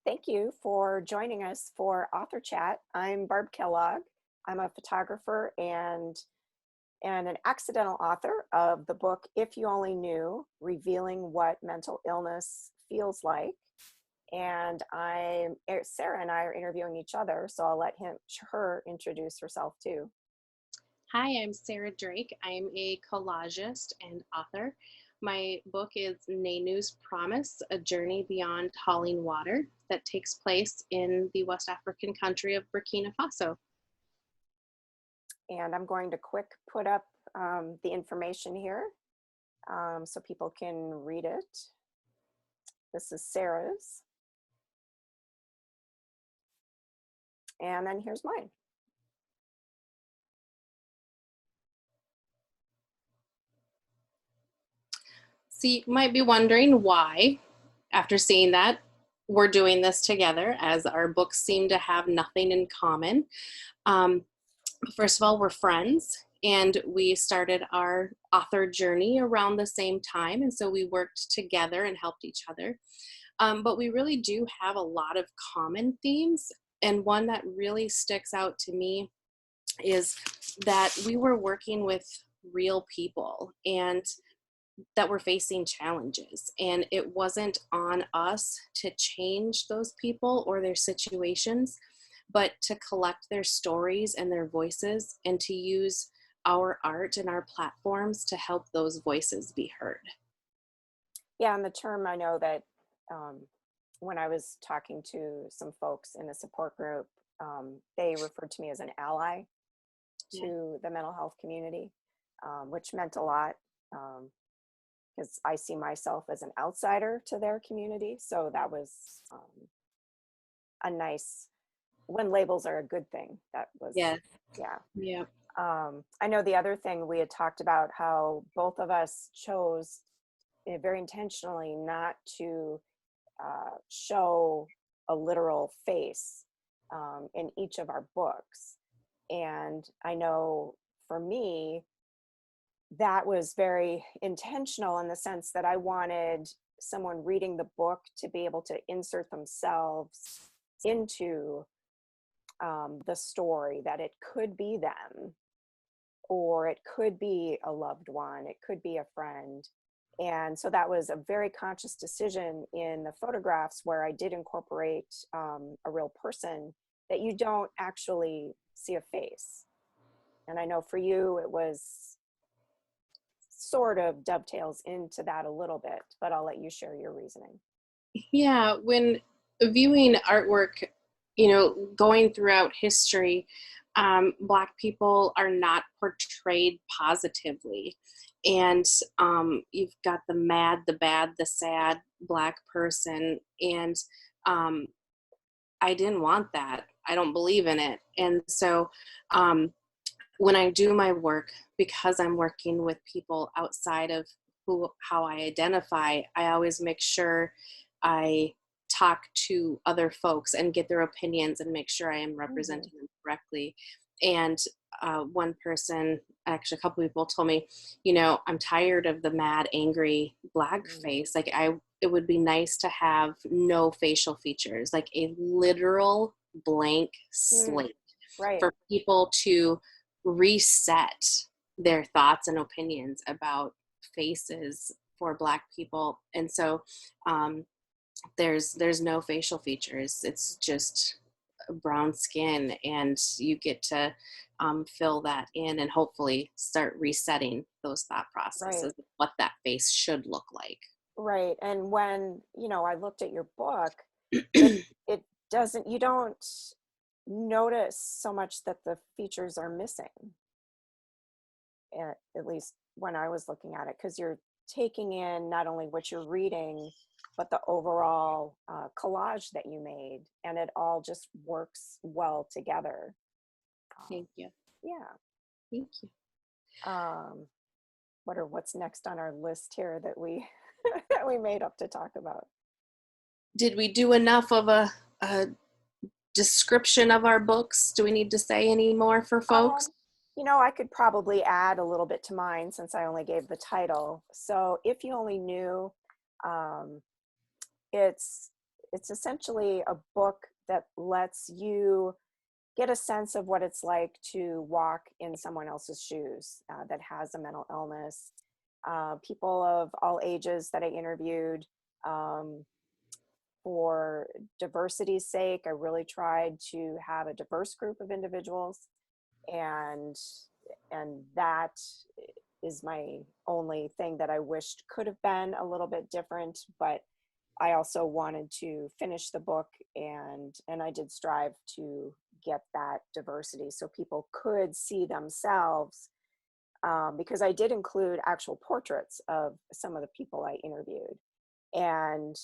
Thank you for joining us for Author Chat. I'm Barb Kellogg. I'm a photographer and an accidental author of the book If You Only Knew, Revealing What Mental Illness Feels Like. And Sarah and I are interviewing each other, so I'll let her introduce herself too. Hi, I'm Sarah Drake. I'm a collagist and author. My book is Nenu's Promise, A Journey Beyond Hauling Water, that takes place in the West African country of Burkina Faso. And I'm going to quick put up the information here so people can read it. This is Sarah's. And then here's mine. So you might be wondering why, after seeing that, we're doing this together, as our books seem to have nothing in common. First of all, we're friends, and we started our author journey around the same time, and so we worked together and helped each other. But we really do have a lot of common themes, and one that really sticks out to me is that we were working with real people and that were facing challenges, and it wasn't on us to change those people or their situations, but to collect their stories and their voices and to use our art and our platforms to help those voices be heard. Yeah, and the term, I know that when I was talking to some folks in a support group, they referred to me as an ally Yeah. to the mental health community, which meant a lot because I see myself as an outsider to their community. So that was a nice, when labels are a good thing, that was, Yes. yeah. Yeah. I know the other thing we had talked about, how both of us chose very intentionally not to show a literal face in each of our books. And I know for me, that was very intentional in the sense that I wanted someone reading the book to be able to insert themselves into the story, that it could be them, or it could be a loved one, it could be a friend. And so that was a very conscious decision in the photographs where I did incorporate a real person, that you don't actually see a face. And I know for you, it was sort of dovetails into that a little bit, but I'll let you share your reasoning. Yeah, when viewing artwork, going throughout history, Black people are not portrayed positively. And you've got the mad, the bad, the sad Black person. And um, I didn't want that. I don't believe in it. And so when I do my work, because I'm working with people outside of how I identify, I always make sure I talk to other folks and get their opinions and make sure I am Mhm. representing them correctly. And one person, actually a couple people, told me, I'm tired of the mad, angry Black Mm. face. It would be nice to have no facial features, like a literal blank Mm. slate Right. for people to reset their thoughts and opinions about faces for Black people. And so there's no facial features. It's just brown skin, and you get to fill that in and hopefully start resetting those thought Right. processes of what that face should look like. Right. And when, I looked at your book, it it doesn't, you don't notice so much that the features are missing, at least when I was looking at it, because you're taking in not only what you're reading, but the overall collage that you made, and it all just works well together. Um, Thank you. yeah. Thank you. Um, what's next on our list here that we that we made up to talk about? Did we do enough of a description of our books? Do we need to say any more for folks? Um, I could probably add a little bit to mine since I only gave the title. So, if you only knew, um, it's it's essentially a book that lets you get a sense of what it's like to walk in someone else's shoes that has a mental illness. People of all ages that I interviewed. For diversity's sake, I really tried to have a diverse group of individuals, and that is my only thing that I wished could have been a little bit different. But I also wanted to finish the book, and I did strive to get that diversity so people could see themselves, because I did include actual portraits of some of the people I interviewed, and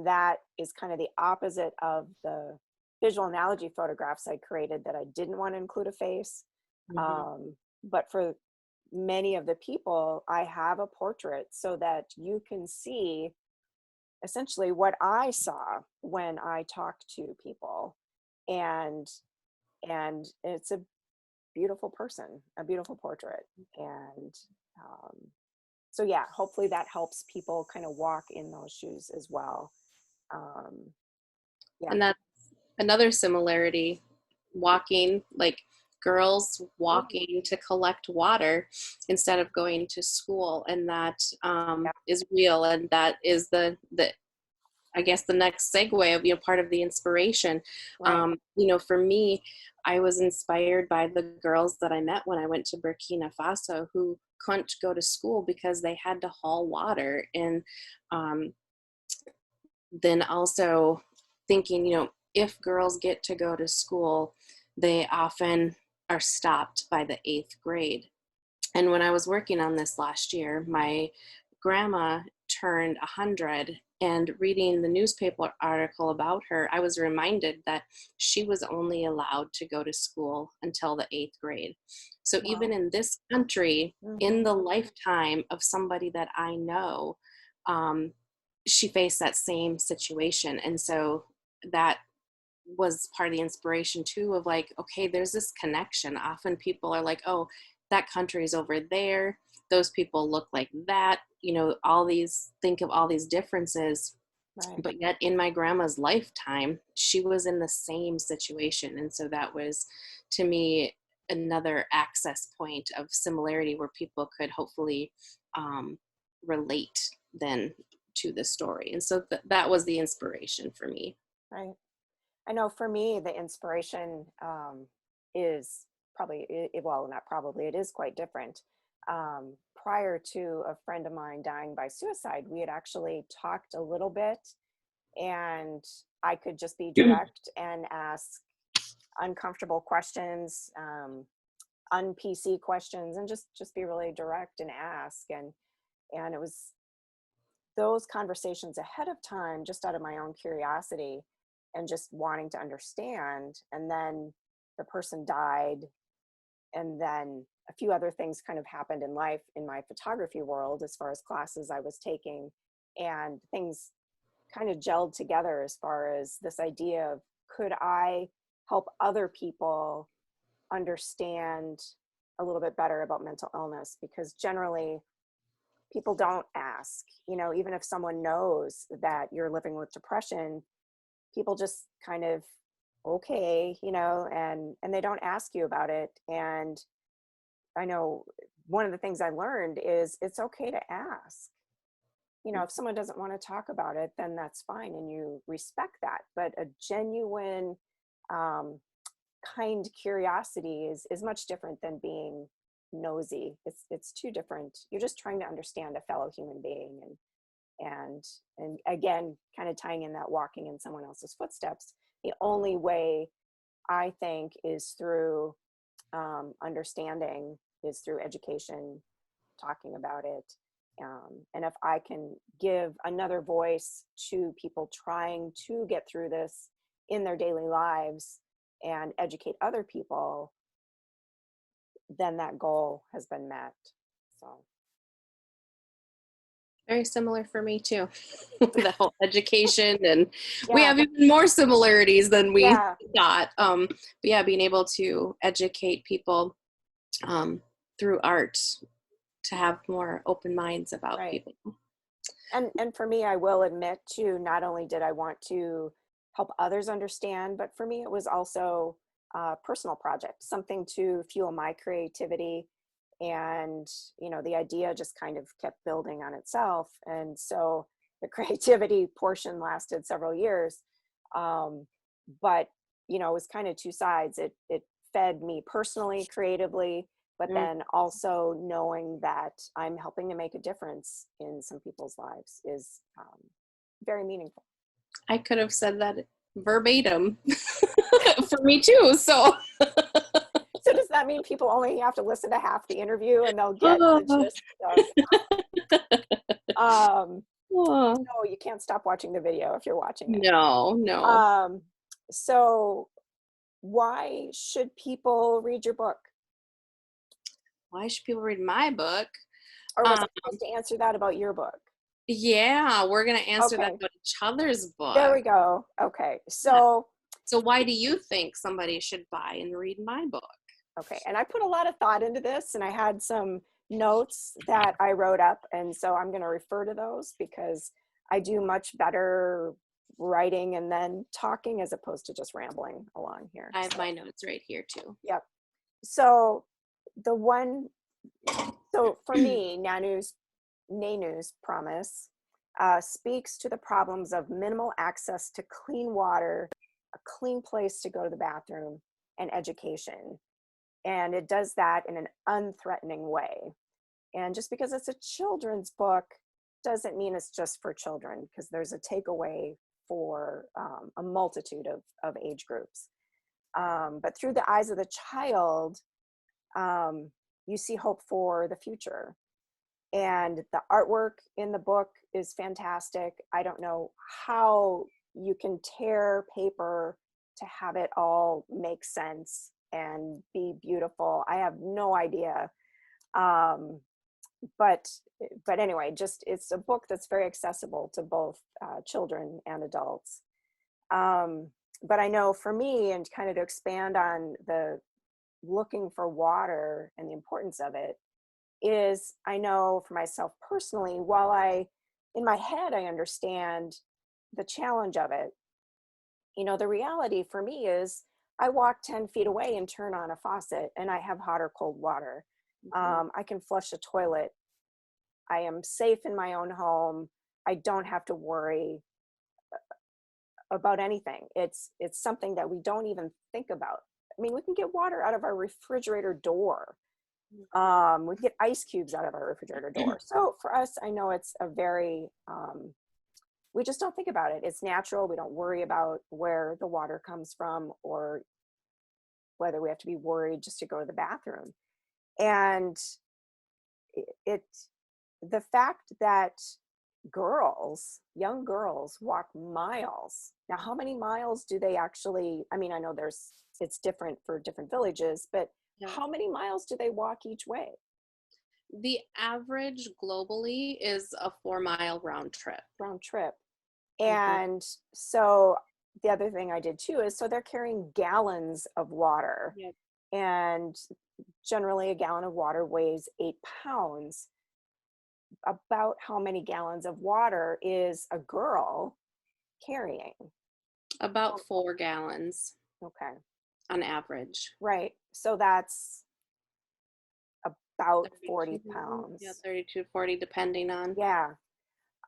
that is kind of the opposite of the visual analogy photographs I created that I didn't want to include a face. Mhm. But for many of the people, I have a portrait so that you can see essentially what I saw when I talked to people. And it's a beautiful person, a beautiful portrait. And um, so yeah, hopefully that helps people kind of walk in those shoes as well. Um, yeah. And that's another similarity, walking, like girls Mhm. walking to collect water instead of going to school. And that Yeah. is real. And that is the I guess the next segue of, part of the inspiration. Right. For me, I was inspired by the girls that I met when I went to Burkina Faso who couldn't go to school because they had to haul water. And um, then also thinking, if girls get to go to school, they often are stopped by the 8th grade. And when I was working on this last year, my grandma turned 100, and reading the newspaper article about her, I was reminded that she was only allowed to go to school until the 8th grade. So even Wow. in this country, in Hmm. the lifetime of somebody that I know, um, she faced that same situation. And so that was part of the inspiration too, of like, okay, there's this connection. Often people are like, oh, that country is over there, those people look like that, all these, think of all these differences. Right. But yet in my grandma's lifetime, she was in the same situation. And so that was, to me, another access point of similarity where people could hopefully um, relate then to the story. And so that was the inspiration for me. Right. I know for me, the inspiration is probably, well, not probably, it is quite different. Prior to a friend of mine dying by suicide, we had actually talked a little bit, and I could just be direct and ask uncomfortable questions, un-PC questions, and just be really direct and ask. And it was those conversations ahead of time, just out of my own curiosity and just wanting to understand. And then the person died, and then a few other things kind of happened in life in my photography world as far as classes I was taking, and things kind of gelled together as far as this idea of, could I help other people understand a little bit better about mental illness? Because generally people don't ask, even if someone knows that you're living with depression, people just kind of, okay, and they don't ask you about it. And I know one of the things I learned is it's okay to ask. If someone doesn't want to talk about it, then that's fine, and you respect that. But a genuine, um, kind curiosity is much different than being nosy. It's two different. You're just trying to understand a fellow human being. And again, kind of tying in that walking in someone else's footsteps, the only way I think is through understanding, is through education, talking about it. And if I can give another voice to people trying to get through this in their daily lives and educate other people, then that goal has been met. So Very similar for me too. The whole education, and we yeah. have even more similarities than we Yeah. thought. But yeah, being able to educate people um, through art to have more open minds about Right. people. And for me, I will admit too, not only did I want to help others understand, but for me, it was also a personal project, something to fuel my creativity. And, the idea just kind of kept building on itself. And so the creativity portion lasted several years. Um, but, it was kind of two sides. It fed me personally, creatively, but Mm. then also knowing that I'm helping to make a difference in some people's lives is very meaningful. I could have said that verbatim for me too. So, So does that mean people only have to listen to half the interview and they'll get the gist of, no, you can't stop watching the video if you're watching it. no, no. So why should people read your book? Why should people read my book? Or was Um, I supposed to answer that about your book? yeah, we're gonna answer that Okay, about each other's there book. we go. Okay, Yeah. so So why do you think somebody should buy and read my book? okay, and I put a lot of thought into this, and I had some notes that I wrote up, and so I'm going to refer to those because I do much better writing and then talking as opposed to just rambling along here. I have my notes right here too. Yep. So the one, so for me, Nanu's promise speaks to the problems of minimal access to clean water, a clean place to go to the bathroom, and education. And it does that in an unthreatening way. And just because it's a children's book doesn't mean it's just for children, because there's a takeaway for a multitude of age groups. But through the eyes of the child, you see hope for the future. And the artwork in the book is fantastic. I don't know how you can tear paper to have it all make sense and be beautiful. I have no idea. Um, but anyway, just it's a book that's very accessible to both children and adults. But I know for me, and kind of to expand on the looking for water and the importance of it, is I know for myself personally, while in my head, I understand the challenge of it, the reality for me is I walk 10 feet away and turn on a faucet and I have hot or cold water. I can flush a toilet. I am safe in my own home. I don't have to worry about anything. It's something that we don't even think about. I mean, we can get water out of our refrigerator door. We can get ice cubes out of our refrigerator door. So for us, I know it's a very, we just don't think about it. It's natural. We don't worry about where the water comes from or whether we have to be worried just to go to the bathroom. And it the fact that young girls walk miles. Now, how many miles do they actually, I mean, I know it's different for different villages, but Yeah. how many miles do they walk each way? The average globally is a 4-mile round trip. Round trip. Mhm. And so the other thing I did too is, so they're carrying gallons of water. Yep. And generally a gallon of water weighs 8 pounds. About how many gallons of water is a girl carrying? About 4 gallons Okay. on average. Right. So that's about 40 32, pounds. yeah, 32 to 40 depending on. Yeah.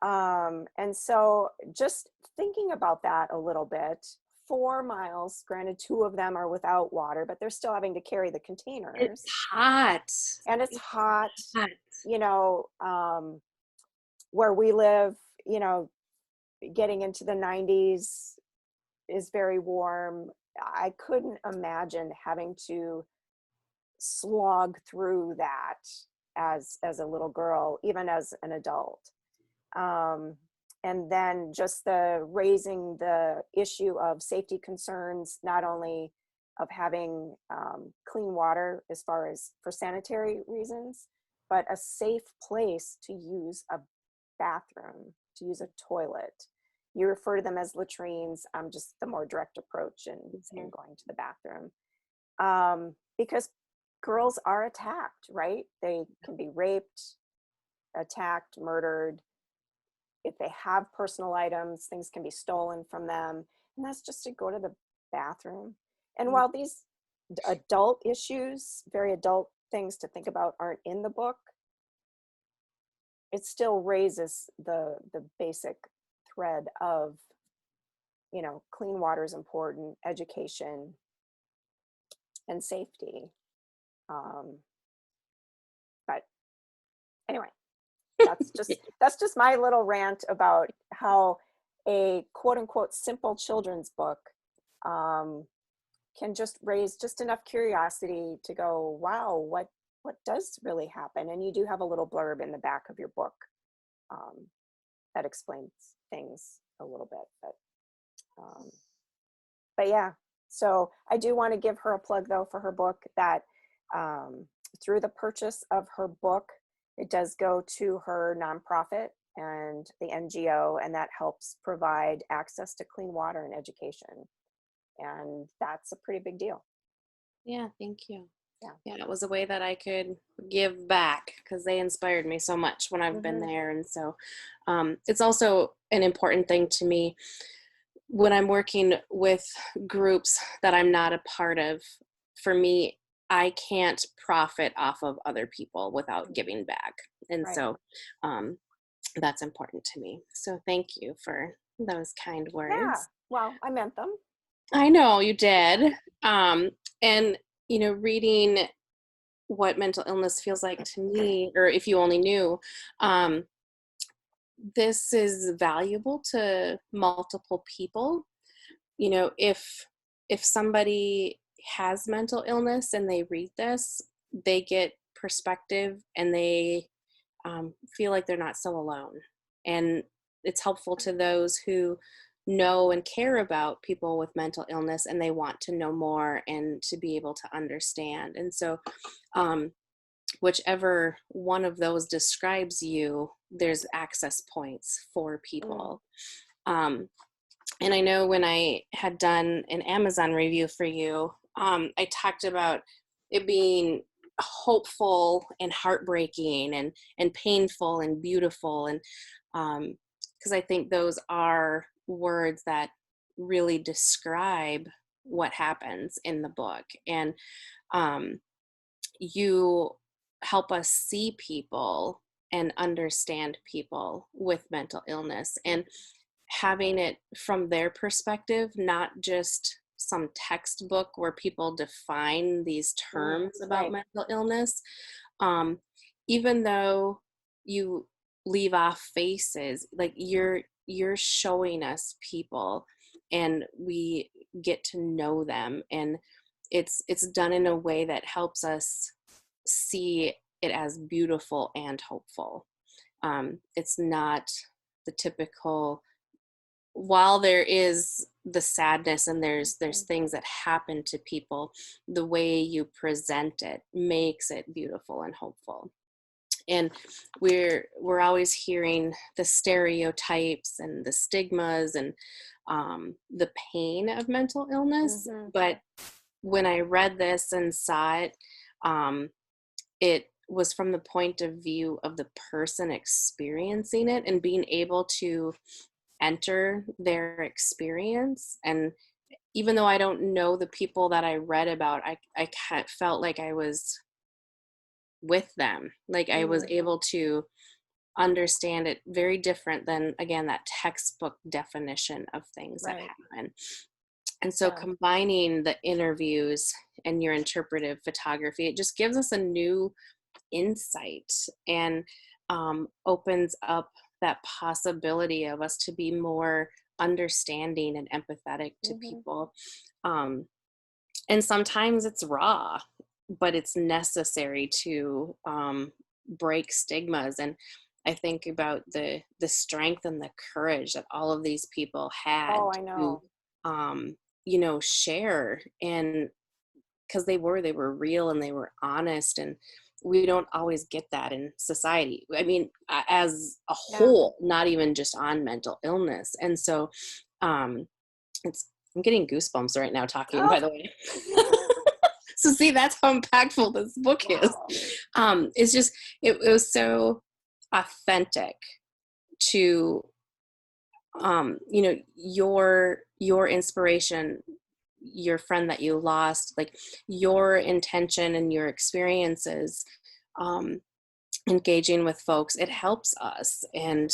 And so just thinking about that a little bit, 4 miles, granted, 2 of them are without water, but they're still having to carry the containers. It's hot. And it's hot, Hot. where we live, getting into the 90s is very warm. I couldn't imagine having to slog through that as a little girl, even as an adult. And then just raising the issue of safety concerns, not only of having clean water as far as for sanitary reasons, but a safe place to use a bathroom, to use a toilet. You refer to them as latrines. Just the more direct approach in saying going to the bathroom. Because girls are attacked, right? They can be raped, attacked, murdered. if they have personal items, things can be stolen from them. And that's just to go to the bathroom. And while these adult issues, very adult things to think about, aren't in the book, it still raises the basic thread of, you know, clean water is important, education, and safety. But anyway, that's just my little rant about how a quote unquote simple children's book can just raise just enough curiosity to go, wow, what does really happen? And you do have a little blurb in the back of your book that explains things a little bit, but yeah. So I do want to give her a plug though for her book, that through the purchase of her book, it does go to her nonprofit and the NGO, and that helps provide access to clean water and education. And that's a pretty big deal. Yeah, thank you. Yeah, it was a way that I could give back, because they inspired me so much when I've been there. And so it's also an important thing to me when I'm working with groups that I'm not a part of. For me, I can't profit off of other people without giving back. And right. so that's important to me. So thank you for those kind words. Yeah, well, I meant them. I know you did. And, you know, reading what mental illness feels like to me, or if you only knew, this is valuable to multiple people. You know, if somebody has mental illness and they read this, they get perspective, and they feel like they're not so alone. And it's helpful to those who know and care about people with mental illness, and they want to know more and to be able to understand. And so whichever one of those describes you, there's access points for people. And I know when I had done an Amazon review for you, I talked about it being hopeful and heartbreaking and painful and beautiful. And because I think those are words that really describe what happens in the book. And you help us see people and understand people with mental illness, and having it from their perspective, not just some textbook where people define these terms about mental illness. Even though you leave off faces, like you're showing us people, and we get to know them, and it's done in a way that helps us see it as beautiful and hopeful. It's not the typical, while there is the sadness and there's things that happen to people, the way you present it makes it beautiful and hopeful. And we're always hearing the stereotypes and the stigmas and the pain of mental illness. But when I read this and saw it, it was from the point of view of the person experiencing it and being able to enter their experience. And even though I don't know the people that I read about, I felt like I was with them. Like I was able to understand it very different than, again, that textbook definition of things that happen. And so combining the interviews and your interpretive photography, it just gives us a new insight and opens up that possibility of us to be more understanding and empathetic to people. And sometimes it's raw, but it's necessary to break stigmas. And I think about the strength and the courage that all of these people had to, you know, share. And because they were real and they were honest, and we don't always get that in society. I mean, as a whole, not even just on mental illness. And so I'm getting goosebumps right now talking, by the way. So see, that's how impactful this book is. It's just, it was so authentic to you know, your inspiration, your friend that you lost, like your intention and your experiences, um, engaging with folks, it helps us. And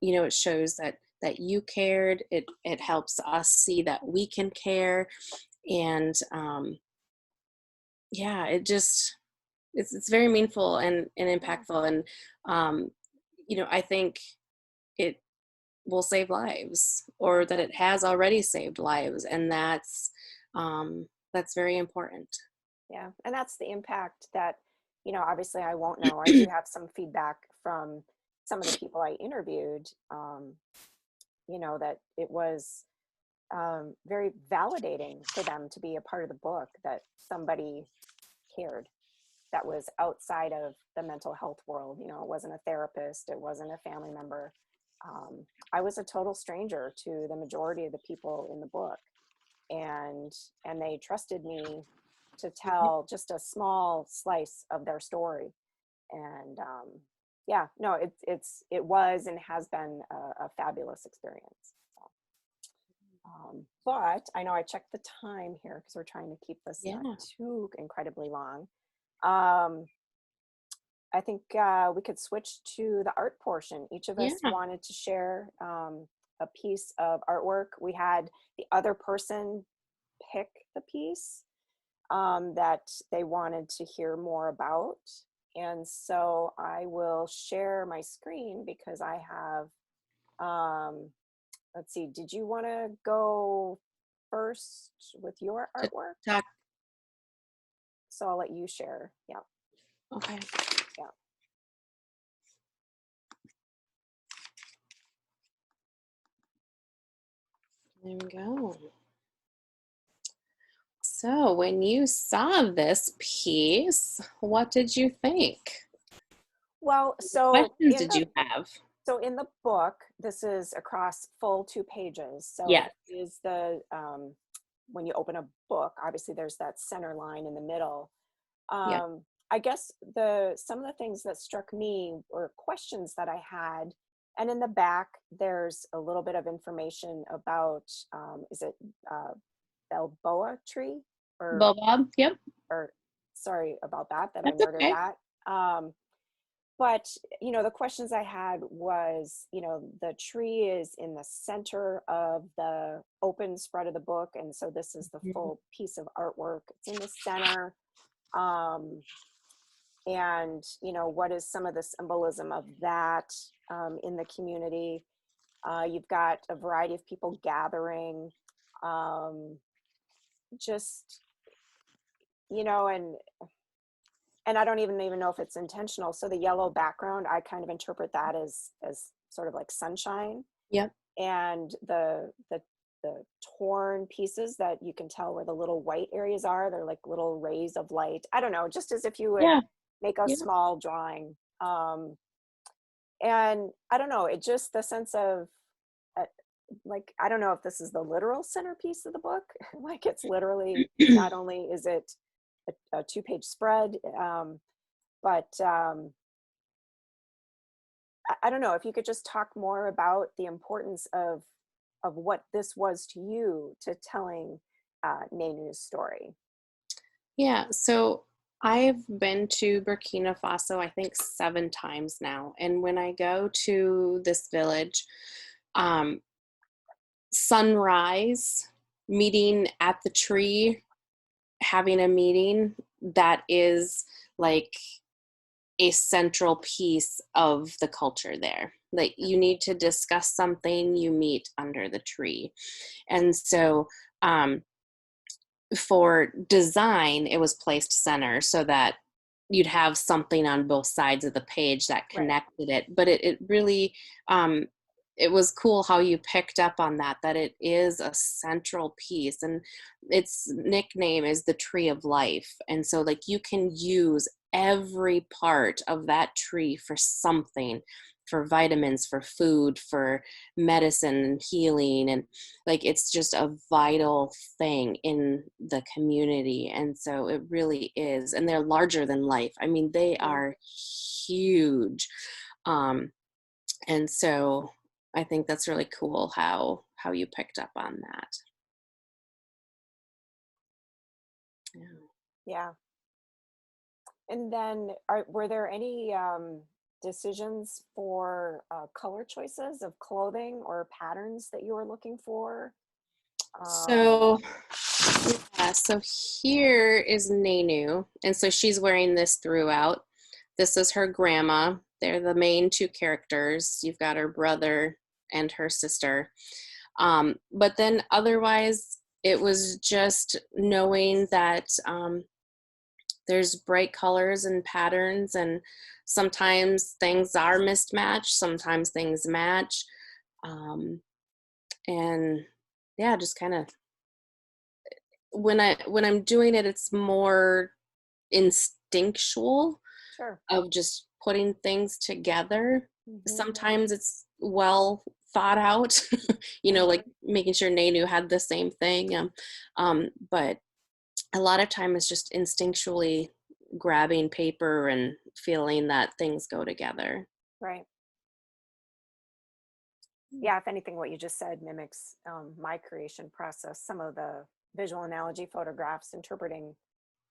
you know, it shows that you cared. It helps us see that we can care. And yeah, it just, it's very meaningful and Yeah. impactful. And um, you know, I think it will save lives, or that it has already saved lives, and that's very important. Yeah. And that's the impact that, obviously I won't know. I do have some feedback from some of the people I interviewed, that it was very validating for them to be a part of the book, that somebody cared that was outside of the mental health world. It wasn't a therapist, it wasn't a family member. I was a total stranger to the majority of the people in the book, and they trusted me to tell just a small slice of their story. And yeah, no, it was and has been a fabulous experience. So, but I know I checked the time here because we're trying to keep this not Yeah, too incredibly long. Um, I think we could switch to the art portion. Each of us yeah. wanted to share a piece of artwork. We had the other person pick the piece that they wanted to hear more about. And so I will share my screen because I have, let's see, did you want to go first with your To artwork? talk. So I'll let you share. Yeah, Okay, yeah. there we go. So when you saw this piece, what did you think? Well, What questions did you have? so in the book, this is across full 2 pages. So Yes. this is the when you open a book, obviously there's that center line in the middle. Yeah. I guess the some of the things that struck me were questions that I had, and in the back there's a little bit of information about is it Balboa tree or Bob? Yep. or sorry about that I That's murdered okay. that. But the questions I had was, the tree is in the center of the open spread of the book, and so this is the Mhm. full piece of artwork. It's in the center. Um, and what is some of the symbolism of that in the community? You've got a variety of people gathering, just and I don't even know if it's intentional. So the yellow background, I kind of interpret that as sort of like sunshine, Yep. and the torn pieces that you can tell where the little white areas are, they're like little rays of light. I don't know, just as if you would Yeah. make a Yeah. small drawing. And I don't know, it just the sense of uh, like, I don't know if this is the literal centerpiece of the book. Like, it's literally, not only is it a 2-page spread, but I don't know if you could just talk more about the importance of what this was to you to telling Nenu's story. Yeah. So I've been to Burkina Faso, I think 7 times now. And when I go to this village, um, sunrise, meeting at the tree, having a meeting, that is like a central piece of the culture there. Like, you need to discuss something, you meet under the tree. And so um, for design, it was placed center so that you'd have something on both sides of the page that Right. connected it. But it really, um, it was cool how you picked up on that it is a central piece, and its nickname is the tree of life. And so, like, you can use every part of that tree for something, for vitamins, for food, for medicine and healing. And like, it's just a vital thing in the community. And so it really is. And they're larger than life. I mean, they Mm. are huge. um and so I think that's really cool how you picked up on that. Yeah. Yeah. And then were there any decisions for color choices of clothing or patterns that you were looking for? So, yeah, so here is Nenu. And so she's wearing this throughout. This is her grandma. They're the main two characters. You've got her brother and her sister. But then otherwise, it was just knowing that there's bright colors and patterns, and sometimes things are mismatched, sometimes things match. Um, and yeah, just kind of when I'm doing it, it's more instinctual Sure. of just putting things together. Hmm. Sometimes it's well thought out, like making sure Nanu had the same thing. But a lot of time it's just instinctually grabbing paper and feeling that things go together. Right. Yeah, if anything, what you just said mimics my creation process. Some of the visual analogy photographs interpreting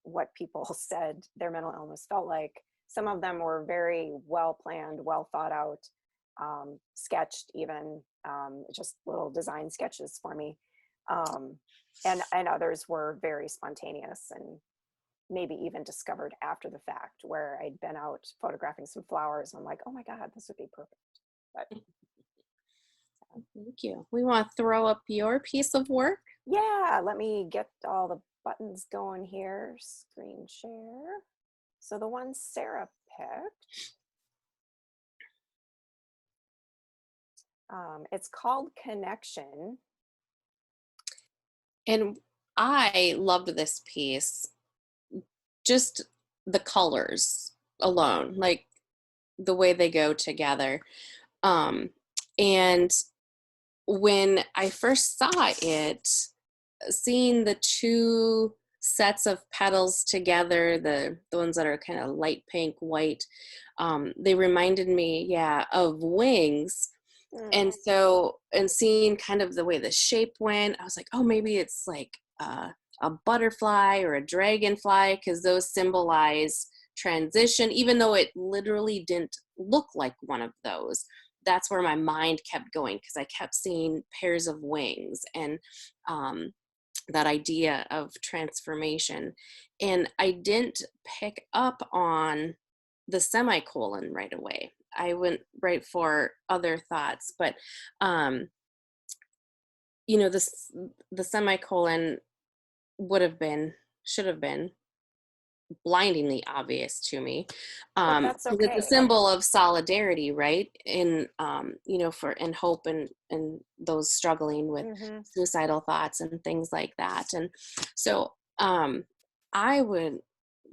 what people said their mental illness felt like. Some of them were very well planned, well thought out, sketched, even just little design sketches for me. Um, and others were very spontaneous and maybe even discovered after the fact, where I'd been out photographing some flowers and I'm like, oh my God, this would be perfect. But Thank you. We want to throw up your piece of work. yeah, let me get all the buttons going here. Screen share. So the one Sarah picked, it's called Connection. And I loved this piece, just the colors alone, like the way they go together. And when I first saw it, seeing the two sets of petals together, the ones that are kind of light pink, white, they reminded me, yeah, of wings. And so, and seeing kind of the way the shape went, I was like, oh, maybe it's like a butterfly or a dragonfly, because those symbolize transition, even though it literally didn't look like one of those. That's where my mind kept going, because I kept seeing pairs of wings and that idea of transformation. And I didn't pick up on the semicolon right away. I went right for other thoughts, but this the semicolon would have been should have been blindingly obvious to me, But that's because it's a okay. symbol of solidarity, right? In for and hope and those struggling with Hmm. suicidal thoughts and things like that. And so I would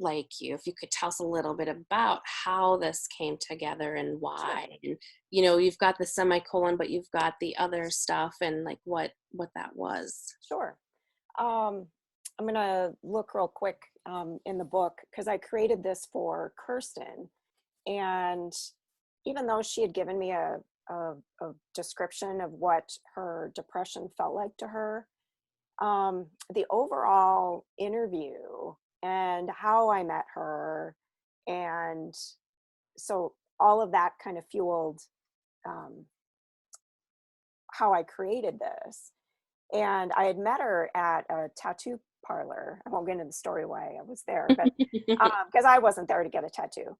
like you, if you could tell us a little bit about how this came together and Sure. why. And you've got the semicolon, but you've got the other stuff, and like what that was. Sure. Um, I'm going to look real quick in the book because I created this for Kirsten. And even though she had given me a description of what her depression felt like to her, the overall interview and how I met her, and so all of that kind of fueled um, how I created this. And I had met her at a tattoo parlor. I won't get into the story why I was there, but because I wasn't there to get a tattoo.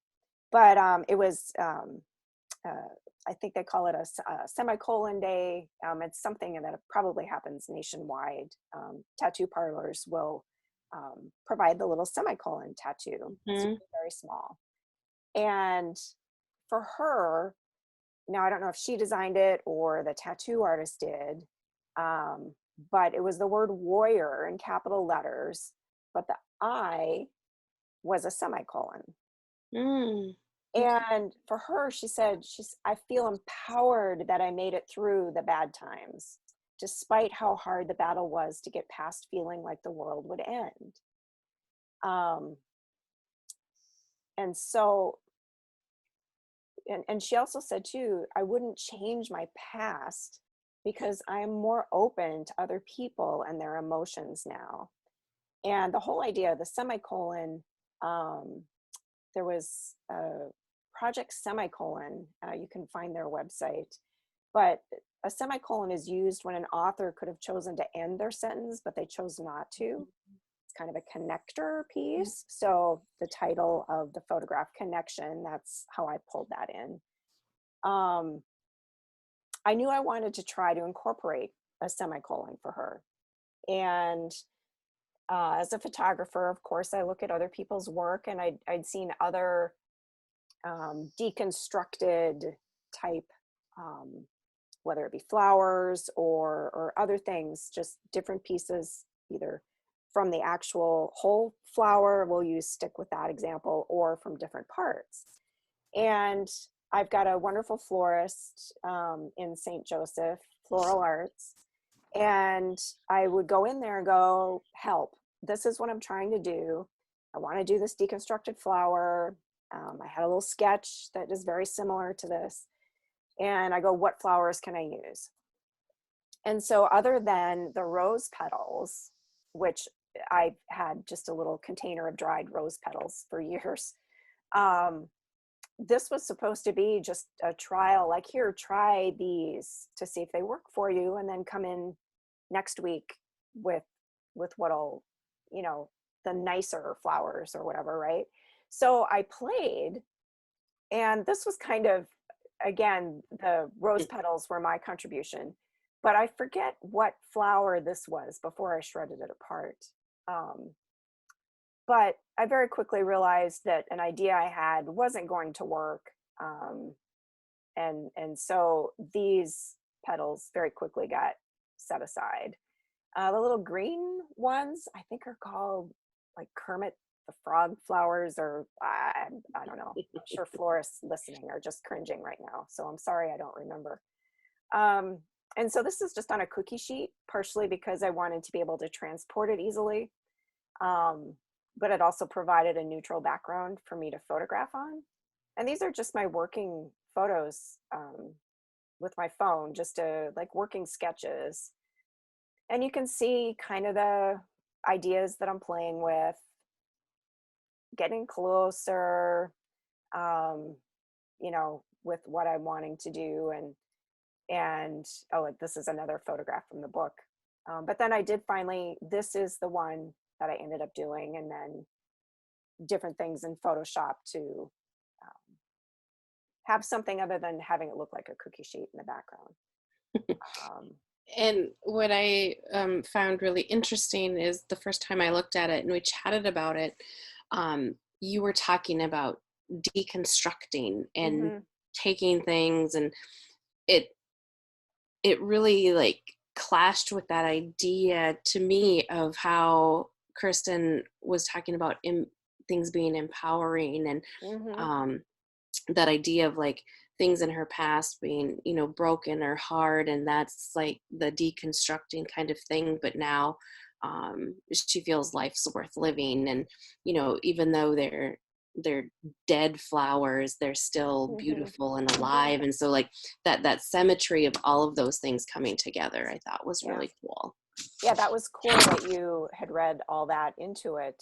But it was, I think they call it a semicolon day. It's something that probably happens nationwide. Tattoo parlors will provide the little semicolon tattoo. It's Mhm. usually very small. And for her, now I don't know if she designed it or the tattoo artist did, um, but it was the word warrior in capital letters, but the I was a semicolon. Mm. Okay. And for her, she said, I feel empowered that I made it through the bad times, despite how hard the battle was to get past feeling like the world would end. Um, and so and she also said too, I wouldn't change my past because I'm more open to other people and their emotions now. And the whole idea of the semicolon, um, there was a Project Semicolon, you can find their website, but a semicolon is used when an author could have chosen to end their sentence, but they chose not to. It's kind of a connector piece. So the title of the photograph, Connection, that's how I pulled that in. I knew I wanted to try to incorporate a semicolon for her. And as a photographer, of course, I look at other people's work, and I'd seen other deconstructed type, whether it be flowers or other things, just different pieces, either from the actual whole flower, we'll use stick with that example, or from different parts. And I've got a wonderful florist in St. Joseph, Floral Arts, and I would go in there and go, help, this is what I'm trying to do. I want to do this deconstructed flower. I had a little sketch that is very similar to this. And I go, what flowers can I use? And so other than the rose petals, which I had just a little container of dried rose petals for years, this was supposed to be just a trial, like, here, try these to see if they work for you, and then come in next week with what'll, you know, the nicer flowers or whatever, right? So I played, and this was kind of, again, the rose petals were my contribution, but I forget what flower this was before I shredded it apart. But I very quickly realized that an idea I had wasn't going to work. And so these petals very quickly got set aside. The little green ones, I think, are called like Kermit the Frog flowers, or I don't know. I'm sure florists listening are just cringing right now. So I'm sorry, I don't remember. And so this is just on a cookie sheet, partially because I wanted to be able to transport it easily. But it also provided a neutral background for me to photograph on. And these are just my working photos with my phone, just like working sketches. And you can see kind of the ideas that I'm playing with, getting closer, you know, with what I'm wanting to do. And oh, this is another photograph from the book. But then I did finally, this is the one that I ended up doing, and then different things in Photoshop to have something other than having it look like a cookie sheet in the background. And what I found really interesting is the first time I looked at it and we chatted about it, you were talking about deconstructing and Mm-hmm. taking things, and it really like clashed with that idea to me of how Kristen was talking about things being empowering, and Mm-hmm. that idea of like things in her past being, you know, broken or hard, and that's like the deconstructing kind of thing. But now she feels life's worth living, and you know, even though they're dead flowers, they're still Mm-hmm. beautiful and alive. And so like that symmetry of all of those things coming together, I thought was Yeah. really cool. Yeah, that was cool that you had read all that into it.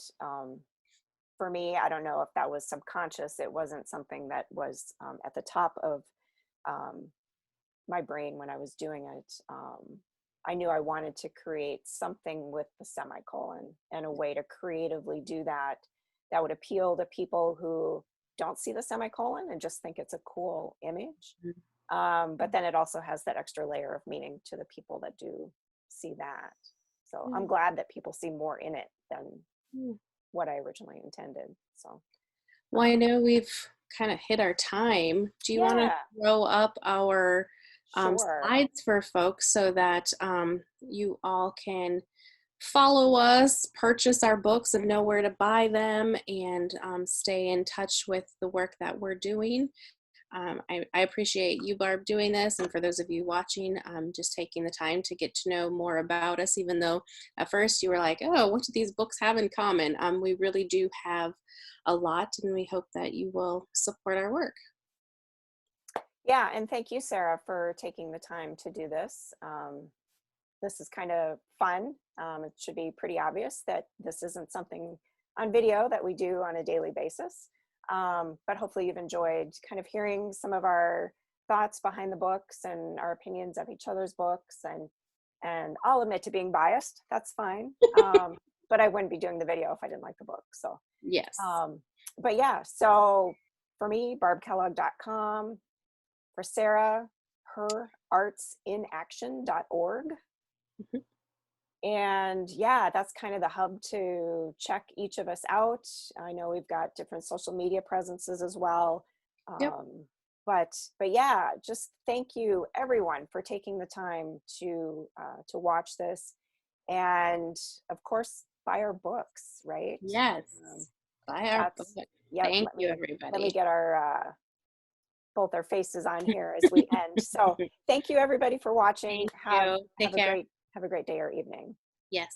For me, I don't know if that was subconscious. It wasn't something that was at the top of um, my brain when I was doing it. I knew I wanted to create something with the semicolon, and a way to creatively do that that would appeal to people who don't see the semicolon and just think it's a cool image. But then it also has that extra layer of meaning to the people that do see that. So I'm glad that people see more in it than what I originally intended. So, Well, I know we've kind of hit our time. Do you want to yeah, throw up our sure. slides for folks so that you all can follow us, purchase our books, and know where to buy them, and stay in touch with the work that we're doing? I appreciate you, Barb, doing this, and for those of you watching, just taking the time to get to know more about us, even though at first you were like, oh, what do these books have in common? We really do have a lot, and we hope that you will support our work. Yeah, and thank you, Sarah, for taking the time to do this. This is kind of fun. It should be pretty obvious that this isn't something on video that we do on a daily basis. But hopefully you've enjoyed kind of hearing some of our thoughts behind the books and our opinions of each other's books. And I'll admit to being biased. That's fine. But I wouldn't be doing the video if I didn't like the book. So, Yes. but yeah, so for me, barbkellogg.com. For Sarah, herartsinaction.org. Mhm. And yeah, that's kind of the hub to check each of us out. I know we've got different social media presences as well. Yep. But yeah, just thank you everyone for taking the time to watch this, and of course buy our books, right? Yes. Um, Buy our book. that's yeah. Thank Let you, me everybody. get our both our faces on here as we end. So thank you everybody for watching. Thank you. Take Have a care. great day or evening. Yes.